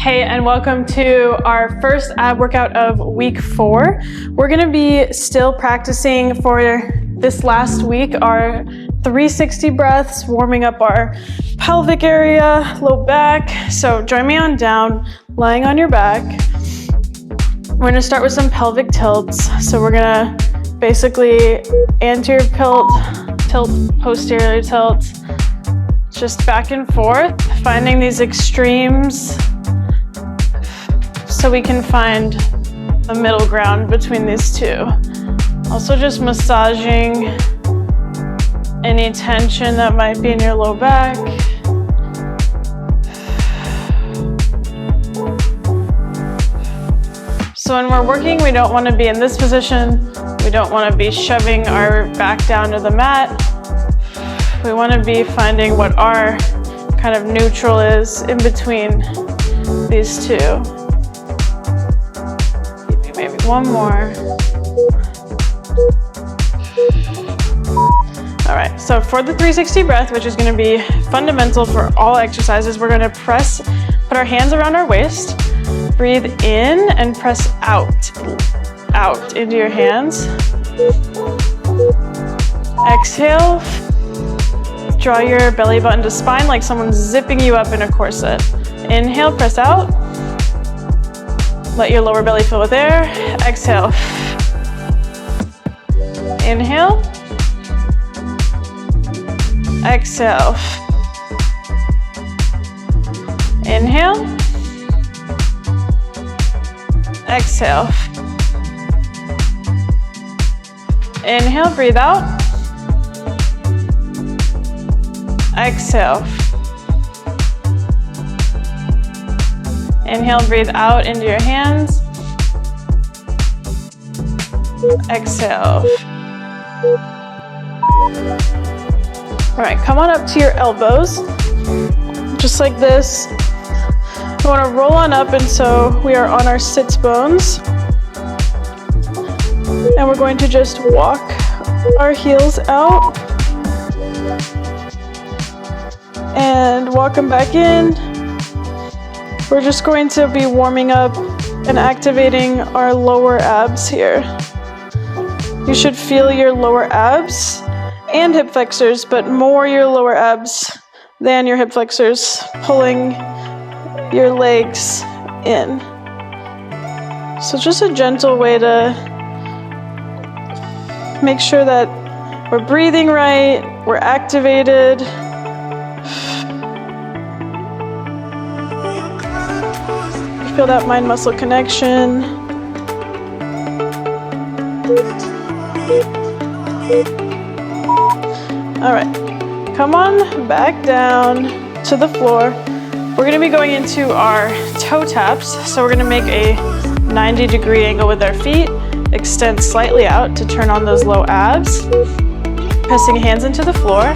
Hey, and welcome to our first ab workout of week 4. We're gonna be still practicing for this last week our 360 breaths, warming up our pelvic area, low back. So join me on down, lying on your back. We're gonna start with some pelvic tilts. So we're gonna basically anterior tilt, posterior tilt, just back and forth, finding these extremes so we can find the middle ground between these two. Also just massaging any tension that might be in your low back. So when we're working, we don't want to be in this position. We don't want to be shoving our back down to the mat. We want to be finding what our kind of neutral is in between these two. Maybe one more. All right, so for the 360 breath, which is going to be fundamental for all exercises, we're going to put our hands around our waist, breathe in and press out into your hands. Exhale, draw your belly button to spine like someone's zipping you up in a corset. Inhale, press out. Let your lower belly fill with air. Exhale. Inhale. Exhale. Inhale. Exhale. Inhale, breathe out. Exhale. Inhale, breathe out into your hands. Exhale. All right, come on up to your elbows, just like this. We want to roll on up, and so we are on our sits bones. And we're going to just walk our heels out and walk them back in. We're just going to be warming up and activating our lower abs here. You should feel your lower abs and hip flexors, but more your lower abs than your hip flexors, pulling your legs in. So just a gentle way to make sure that we're breathing right, we're activated. Feel that mind-muscle connection. All right, come on back down to the floor. We're gonna be going into our toe taps. So we're gonna make a 90-degree angle with our feet, extend slightly out to turn on those low abs, pressing hands into the floor,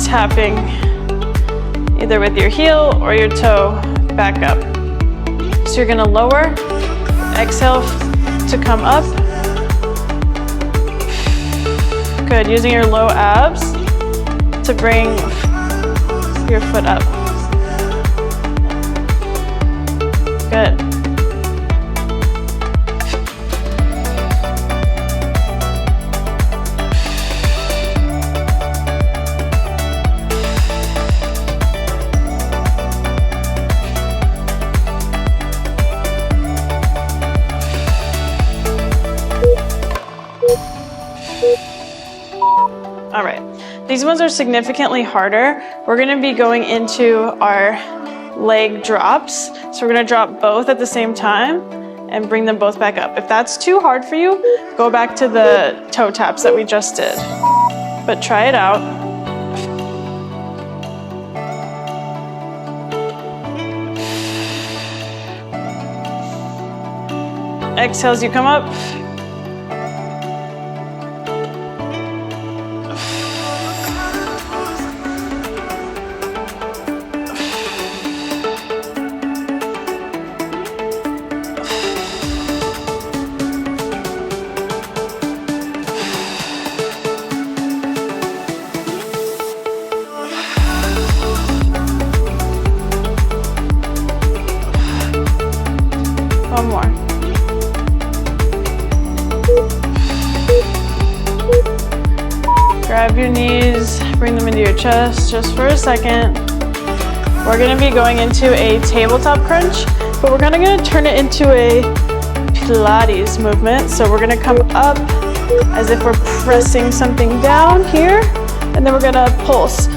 tapping either with your heel or your toe back up. So you're gonna lower, exhale to come up. Good, using your low abs to bring your foot up. Good. All right, these ones are significantly harder. We're gonna be going into our leg drops. So we're gonna drop both at the same time and bring them both back up. If that's too hard for you, go back to the toe taps that we just did. But try it out. Exhale as you come up. One more. Grab your knees, bring them into your chest just for a second. We're gonna be going into a tabletop crunch, but we're gonna turn it into a Pilates movement. So we're gonna come up as if we're pressing something down here, and then we're gonna pulse.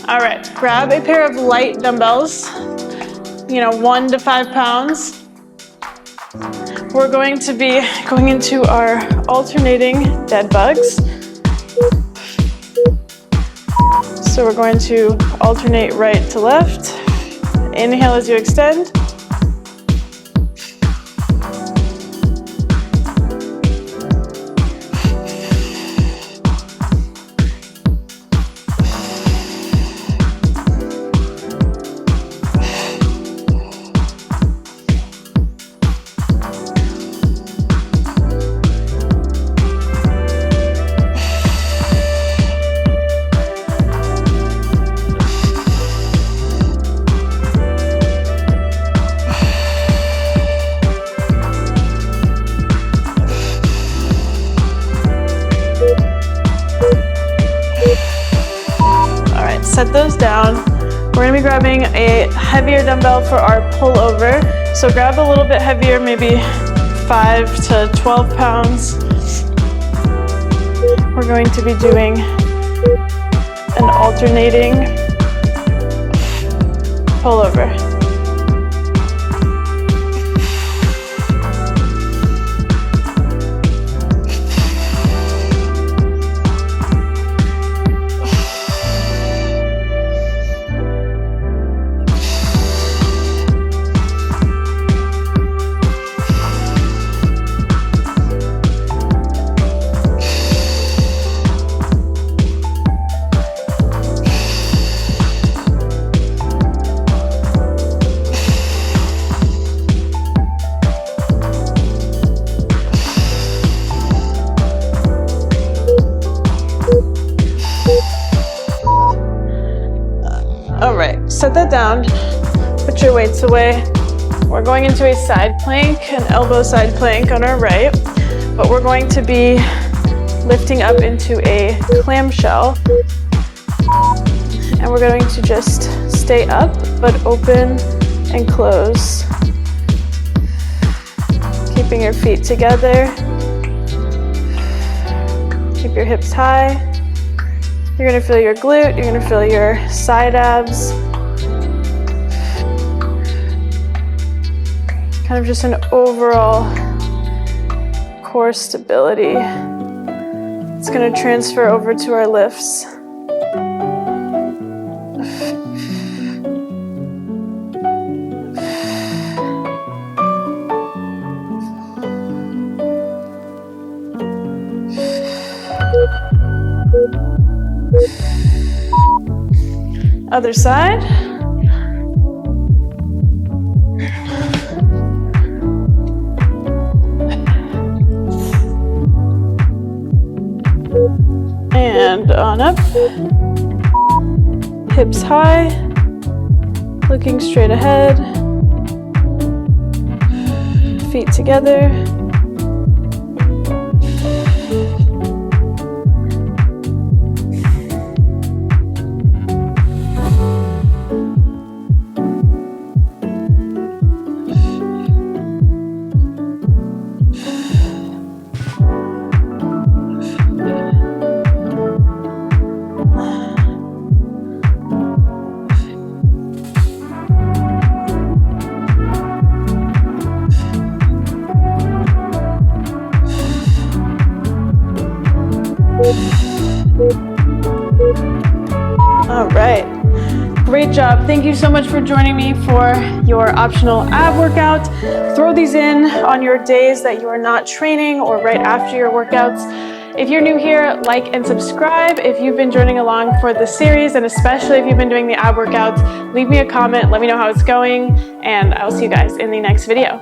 All right, grab a pair of light dumbbells, 1 to 5 pounds. We're going to be going into our alternating dead bugs. So we're going to alternate right to left. Inhale as you extend. Set those down. We're gonna be grabbing a heavier dumbbell for our pullover. So grab a little bit heavier, maybe 5 to 12 pounds. We're going to be doing an alternating pullover. All right, set that down, put your weights away. We're going into a side plank, an elbow side plank on our right, but we're going to be lifting up into a clamshell. And we're going to just stay up, but open and close. Keeping your feet together. Keep your hips high. You're gonna feel your glute, you're gonna feel your side abs. Kind of just an overall core stability. It's gonna transfer over to our lifts. Other side. And on up. Hips high. Looking straight ahead. Feet together. All right. Great job. Thank you so much for joining me for your optional ab workout. Throw these in on your days that you are not training or right after your workouts. If you're new here, like and subscribe. If you've been joining along for the series, and especially if you've been doing the ab workouts, leave me a comment, let me know how it's going, and I will see you guys in the next video.